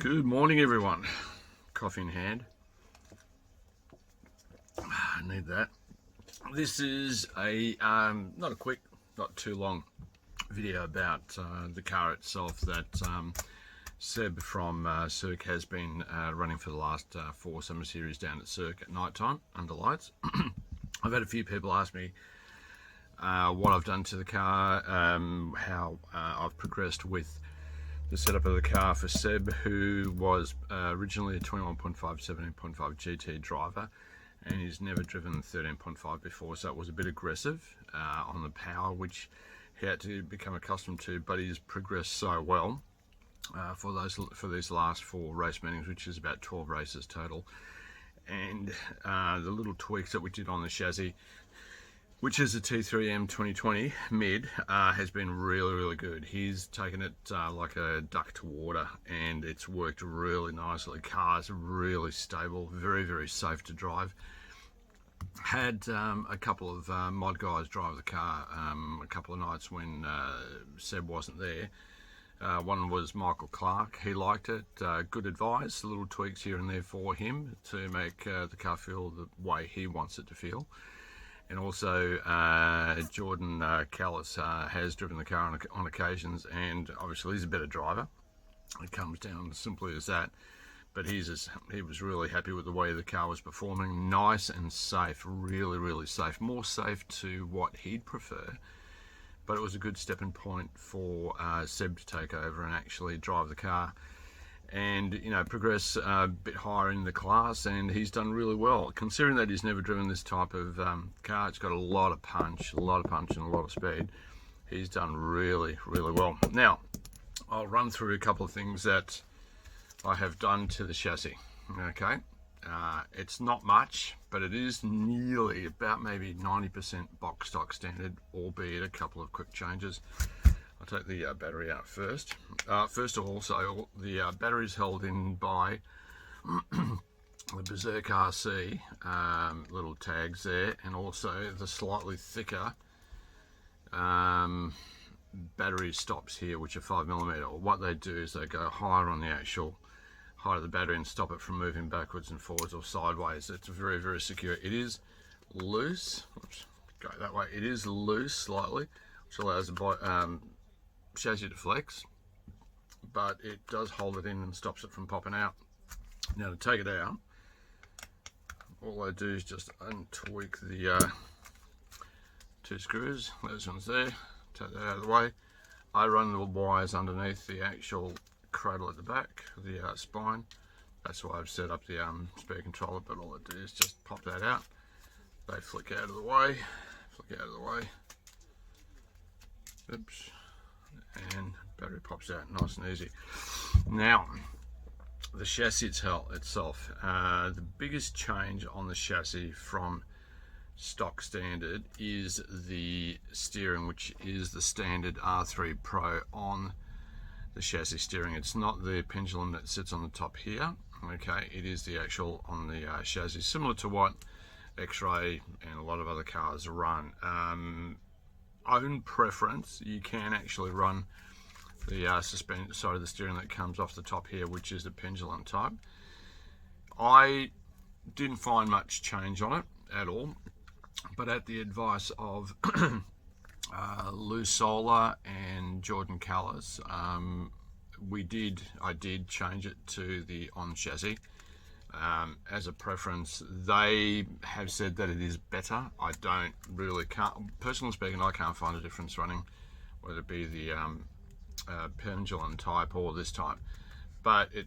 Good morning, everyone. Coffee in hand. I need that. This is a not a quick, not too long video about the car itself that Seb from SERCCC has been running for the last 4 Summer Series down at SERCCC at night time under lights. I've had a few people ask me what I've done to the car, how I've progressed with the setup of the car for Seb, who was originally a 21.5 17.5 GT driver, and he's never driven 13.5 before, so it was a bit aggressive on the power, which he had to become accustomed to, but he's progressed so well for these last 4 race meetings, which is about 12 races total. And the little tweaks that we did on the chassis, which is a T3M 2020 mid, has been really good. He's taken it like a duck to water, and it's worked really nicely. Car's really stable, very safe to drive. Had a couple of mod guys drive the car a couple of nights when Seb wasn't there. One was Michael Clarke. He liked it. Good advice, little tweaks here and there for him to make the car feel the way he wants it to feel. And also Jordan Cullis has driven the car on occasions, and obviously he's a better driver. It comes down as simply as that. But he was really happy with the way the car was performing. Nice and safe, really safe. More safe to what he'd prefer. But it was a good stepping point for Seb to take over and actually drive the car and, you know, progress a bit higher in the class, and he's done really well. Considering that he's never driven this type of car, it's got a lot of punch and a lot of speed. He's done really well. Now, I'll run through a couple of things that I have done to the chassis. Okay, it's not much, but it is nearly about maybe 90% box stock standard, albeit a couple of quick changes. I'll take the battery out first. First of all, so the battery is held in by the Berserk RC little tags there, and also the slightly thicker battery stops here, which are 5mm. What they do is they go higher on the actual height of the battery and stop it from moving backwards and forwards or sideways. It's very secure. It is loose. Oops, go that way. It is loose slightly, which allows the chassis to flex, but it does hold it in and stops it from popping out. Now, to take it out, all I do is just untweak the 2 screws. Those ones there. Take that out of the way. I run the wires underneath the actual cradle at the back, the spine. That's why I've set up the speed controller, but all I do is just pop that out. They flick out of the way. Oops. And battery pops out nice and easy. Now, the chassis itself, the biggest change on the chassis from stock standard is the steering, which is the standard R3 Pro on the chassis steering. It's not the pendulum that sits on the top here. Okay, it is the actual on the chassis, similar to what X-Ray and a lot of other cars run. Own preference, you can actually run the suspension side of the steering that comes off the top here, which is the pendulum type. I didn't find much change on it at all, but at the advice of Lou Solar and Jordan Cullis, I did change it to the on chassis. As a preference, they have said that it is better. I don't really, personally speaking, I can't find a difference running, whether it be the pendulum type or this type. But it,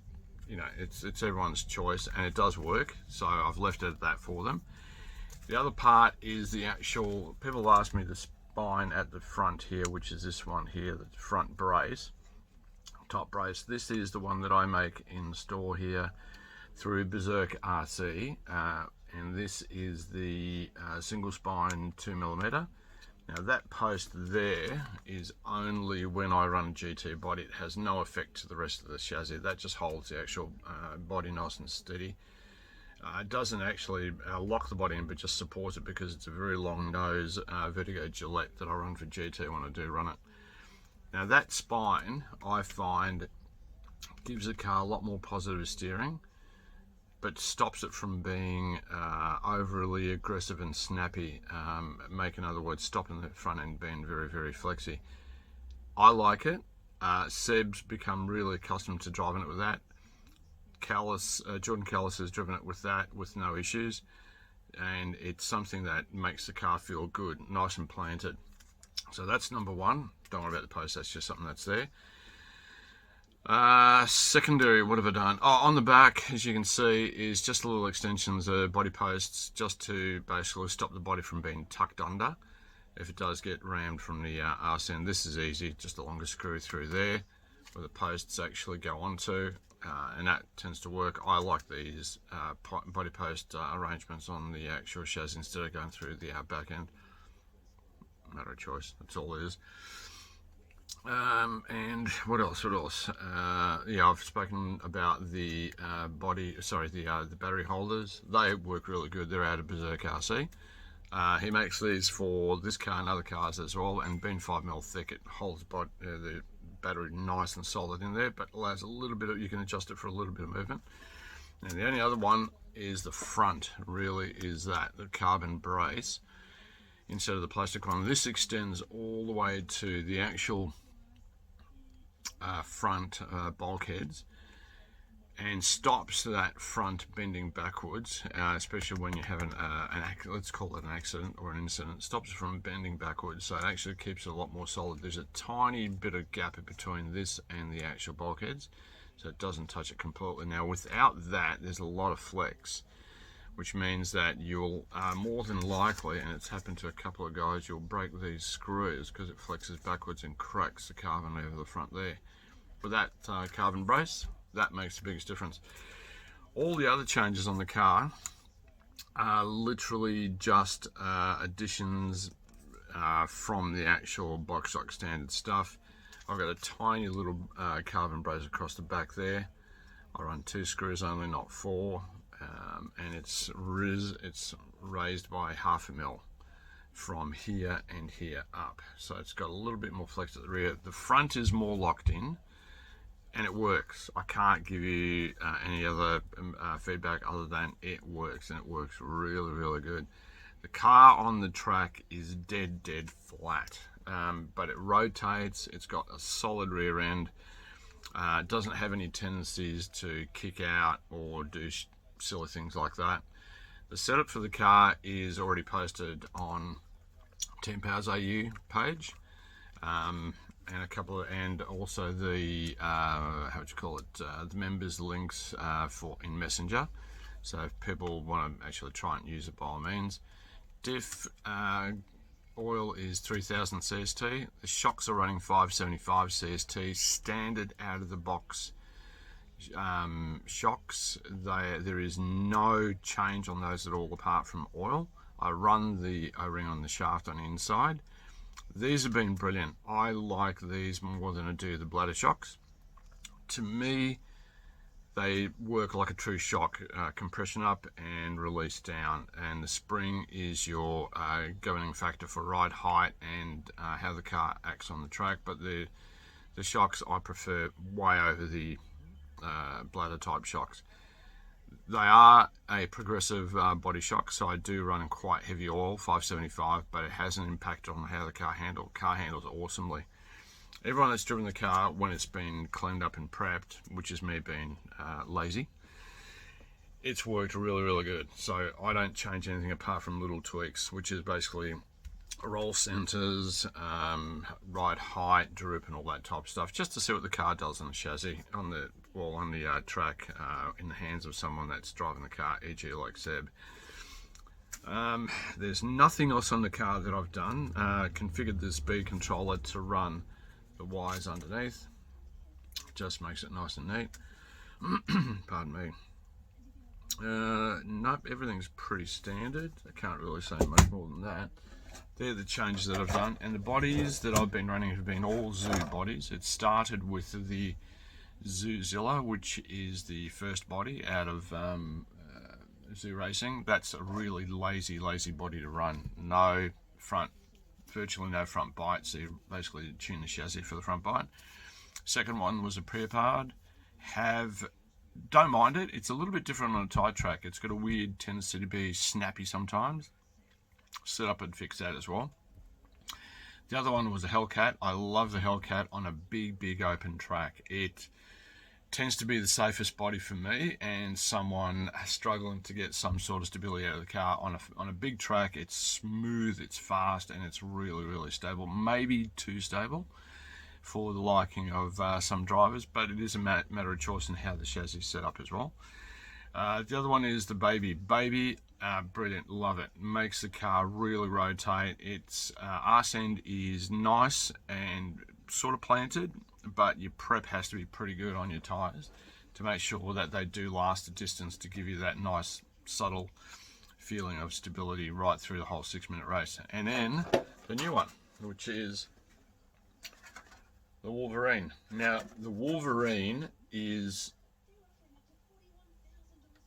you know, it's everyone's choice, and it does work. So I've left it at that for them. The other part is the actual. People ask me the spine at the front here, which is this one here, the front brace, top brace. This is the one that I make in the store here through Berserk RC, and this is the single spine 2mm. Now, that post there is only when I run GT body. It has no effect to the rest of the chassis. That just holds the actual body nice and steady. It doesn't actually lock the body in, but just supports it because it's a very long nose Vertigo Gillette that I run for GT when I do run it. Now, that spine, I find, gives the car a lot more positive steering, but stops it from being overly aggressive and snappy, in other words, stopping the front end being very, very flexy. I like it. Seb's become really accustomed to driving it with that. Jordan Cullis has driven it with that with no issues, and it's something that makes the car feel good, nice and planted. So that's number one. Don't worry about the post, that's just something that's there. Secondary, what have I done? Oh, on the back, as you can see, is just little extensions of body posts, just to basically stop the body from being tucked under if it does get rammed from the arse end. This is easy, just a longer screw through there where the posts actually go onto, and that tends to work. I like these body post arrangements on the actual chassis instead of going through the back end. Matter of choice, that's all it is. And what else? Yeah, I've spoken about the the battery holders. They work really good. They're out of Berserk RC. He makes these for this car and other cars as well, and being 5mm thick, it holds the battery nice and solid in there, but allows a little bit of, you can adjust it for a little bit of movement. And the only other one is the front, really, is that the carbon brace instead of the plastic one. This extends all the way to the actual front bulkheads and stops that front bending backwards, especially when you have let's call it an accident or an incident. Stops it from bending backwards, so it actually keeps it a lot more solid. There's a tiny bit of gap between this and the actual bulkheads, so it doesn't touch it completely. Now without that, there's a lot of flex, which means that you'll more than likely, and it's happened to a couple of guys, you'll break these screws because it flexes backwards and cracks the carbon over the front there. With that carbon brace, that makes the biggest difference. All the other changes on the car are literally just additions from the actual box stock standard stuff. I've got a tiny little carbon brace across the back there. I run 2 screws only, not 4, and it's raised by 0.5 mm from here and here up, so it's got a little bit more flex at the rear. The front is more locked in, and it works. I can't give you any other feedback other than it works, and it works really, really good. The car on the track is dead flat, but it rotates. It's got a solid rear end. It doesn't have any tendencies to kick out or do silly things like that. The setup for the car is already posted on Team Powers AU page, and also the the members links in Messenger. So if people want to actually try and use it, by all means. Diff oil is 3000 CST. The shocks are running 575 CST standard out of the box. Shocks, there is no change on those at all apart from oil. I run the O-ring on the shaft on the inside. These have been brilliant. I like these more than I do the bladder shocks. To me, they work like a true shock, compression up and release down, and the spring is your governing factor for ride height and how the car acts on the track. But the shocks I prefer way over the bladder type shocks. They are a progressive body shock, so I do run in quite heavy oil, 575, but it has an impact on how the car handles. Car handles awesomely. Everyone that's driven the car when it's been cleaned up and prepped, which is me being lazy, it's worked really, really good. So I don't change anything apart from little tweaks, which is basically roll centers, ride height, droop, and all that type of stuff, just to see what the car does on the chassis, on the track, in the hands of someone that's driving the car, e.g. like Seb. There's nothing else on the car that I've done. Configured the speed controller to run the wires underneath. Just makes it nice and neat. Pardon me. Nope, everything's pretty standard. I can't really say much more than that. They're the changes that I've done, and the bodies that I've been running have been all Zoo bodies. It started with the Zoozilla, which is the first body out of Zoo Racing. That's a really lazy body to run. No front, virtually no front bite, so you basically tune the chassis for the front bite. Second one was a Preopard. don't mind it. It's a little bit different on a tight track. It's got a weird tendency to be snappy sometimes. Set up and fix that as well. The other one was a Hellcat. I love the Hellcat on a big open track. It tends to be the safest body for me and someone struggling to get some sort of stability out of the car. On a big track, it's smooth, it's fast, and it's really stable. Maybe too stable for the liking of some drivers, but it is a matter of choice in how the chassis is set up as well. The other one is the Baby. Brilliant, love it. Makes the car really rotate. Its arse end is nice and sort of planted, but your prep has to be pretty good on your tyres to make sure that they do last the distance to give you that nice subtle feeling of stability right through the whole 6-minute race. And then the new one, which is the Wolverine. Now the Wolverine is,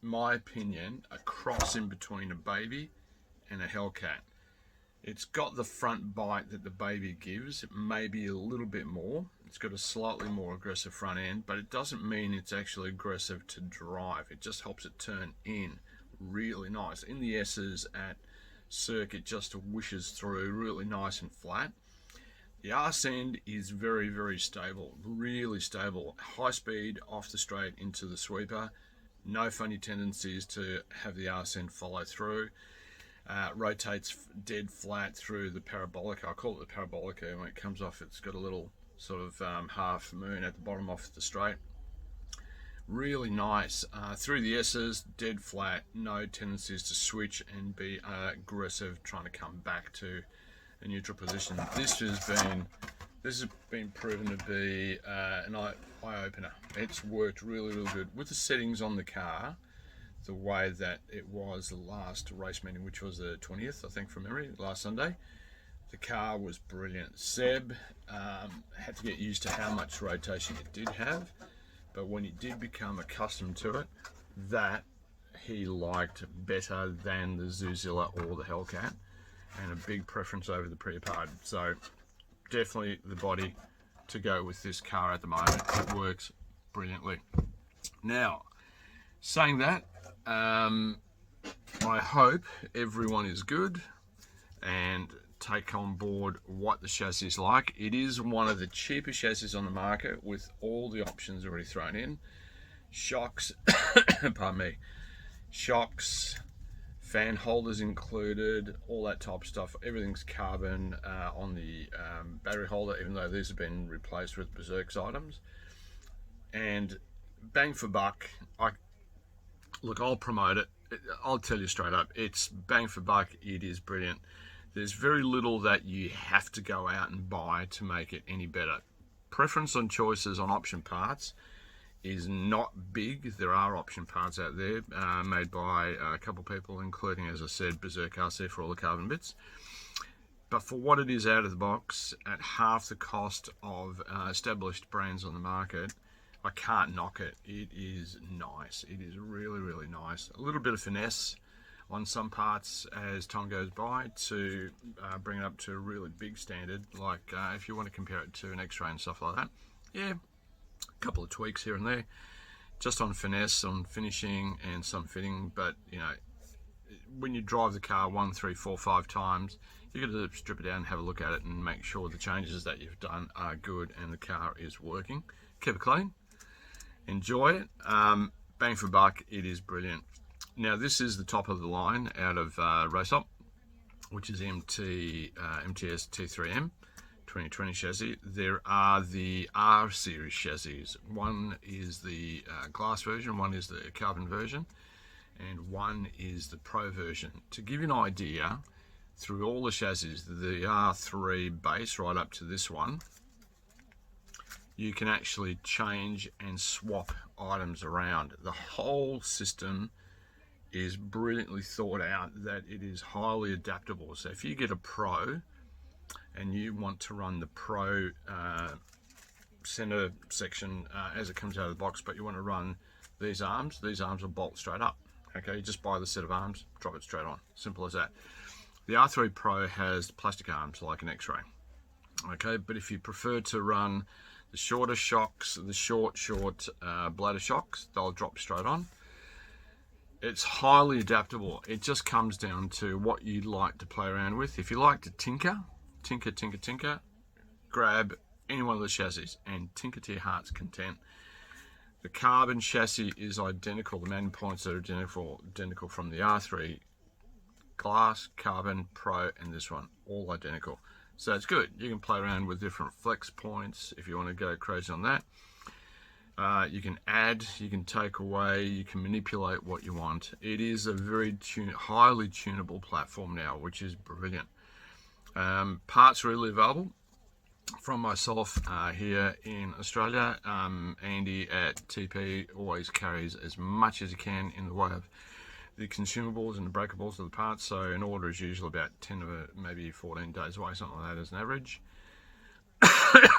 my opinion, a cross in between a Baby and a Hellcat. It's got the front bite that the Baby gives, maybe a little bit more. It's got a slightly more aggressive front end, but it doesn't mean it's actually aggressive to drive. It just helps it turn in really nice. In the S's at Cirque, it just wishes through really nice and flat. The arse end is very stable, really stable. High speed off the straight into the sweeper. No funny tendencies to have the arse end follow through. Rotates dead flat through the parabolic. I call it the parabolica. When it comes off, it's got a little sort of half moon at the bottom off the straight. Really nice. Through the S's, dead flat. No tendencies to switch and be aggressive, trying to come back to a neutral position. This has been proven to be an eye-opener. It's worked really good with the settings on the car. The way that it was the last race meeting, which was the 20th, I think, from memory, last Sunday. The car was brilliant. Seb had to get used to how much rotation it did have, but when he did become accustomed to it, that he liked better than the Zuzilla or the Hellcat, and a big preference over the Priapard. So definitely the body to go with this car at the moment. It works brilliantly. Now, saying that, I hope everyone is good and take on board what the chassis is like. It is one of the cheapest chassis on the market with all the options already thrown in. Shocks, pardon me, shocks, fan holders included, all that type of stuff. Everything's carbon on the battery holder, even though these have been replaced with Berserk's items. And bang for buck, I'll promote it. I'll tell you straight up, it's bang for buck. It is brilliant. There's very little that you have to go out and buy to make it any better. Preference on choices on option parts is not big. There are option parts out there made by a couple of people, including, as I said, Berserk RC for all the carbon bits. But for what it is out of the box, at half the cost of established brands on the market, I can't knock it. It is nice. It is really nice. A little bit of finesse on some parts as time goes by to bring it up to a really big standard. Like if you want to compare it to an X-Ray and stuff like that, yeah, a couple of tweaks here and there, just on finesse, on finishing and some fitting. But you know, when you drive the car 1, 3, 4, 5 times, you've got to strip it down and have a look at it and make sure the changes that you've done are good and the car is working. Keep it clean. Enjoy it. Bang for buck, it is brilliant. Now this is the top of the line out of Raceopt, which is MTS T3M 2020 chassis. There are the R series chassis. One is the glass version, one is the carbon version, and one is the Pro version. To give you an idea, through all the chassis, the R3 base right up to this one, you can actually change and swap items around. The whole system is brilliantly thought out, that it is highly adaptable. So if you get a Pro and you want to run the Pro center section as it comes out of the box, but you want to run these arms will bolt straight up. Okay, you just buy the set of arms, drop it straight on. Simple as that. The R3 Pro has plastic arms like an X-Ray. Okay, but if you prefer to run The shorter shocks, the short bladder shocks, they'll drop straight on. It's highly adaptable. It just comes down to what you like to play around with. If you like to tinker, grab any one of the chassis and tinker to your heart's content. The carbon chassis is identical. The mounting points are identical from the R3 Glass, Carbon, Pro, and this one, all identical. So it's good. You can play around with different flex points if you want to go crazy on that. You can add, you can take away, you can manipulate what you want. It is a very highly tunable platform now, which is brilliant. Parts readily available from myself here in Australia. Andy at TP always carries as much as he can in the way of the consumables and the breakables of the parts, so an order is usually about 10 or maybe 14 days away, something like that as an average.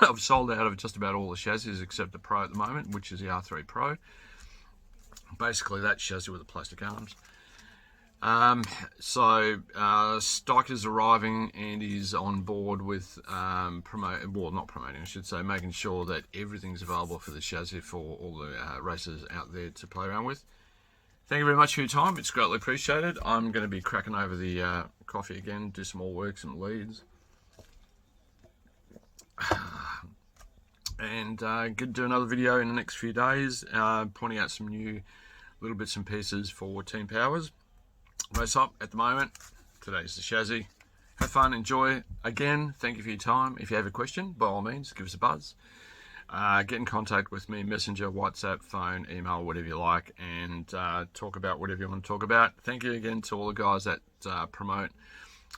I've sold out of just about all the chassis except the Pro at the moment, which is the R3 Pro. Basically that chassis with the plastic arms. Stock is arriving and he's on board with not promoting, I should say, making sure that everything's available for the chassis for all the racers out there to play around with. Thank you very much for your time. It's greatly appreciated. I'm going to be cracking over the coffee again, do some more work, some leads. And going to do another video in the next few days, pointing out some new little bits and pieces for Team Powers. Raceopt at the moment. Today's the chassis. Have fun, enjoy. Again, thank you for your time. If you have a question, by all means, give us a buzz. Get in contact with me, Messenger, WhatsApp, phone, email, whatever you like, and talk about whatever you want to talk about. Thank you again to all the guys that promote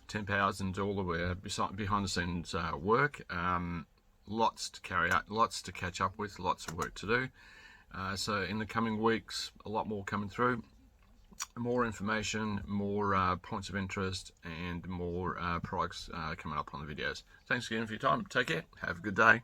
10 Powers and do all the behind the scenes work. Lots to carry out, lots to catch up with, lots of work to do. So in the coming weeks, a lot more coming through. More information, more points of interest, and more products coming up on the videos. Thanks again for your time. Take care. Have a good day.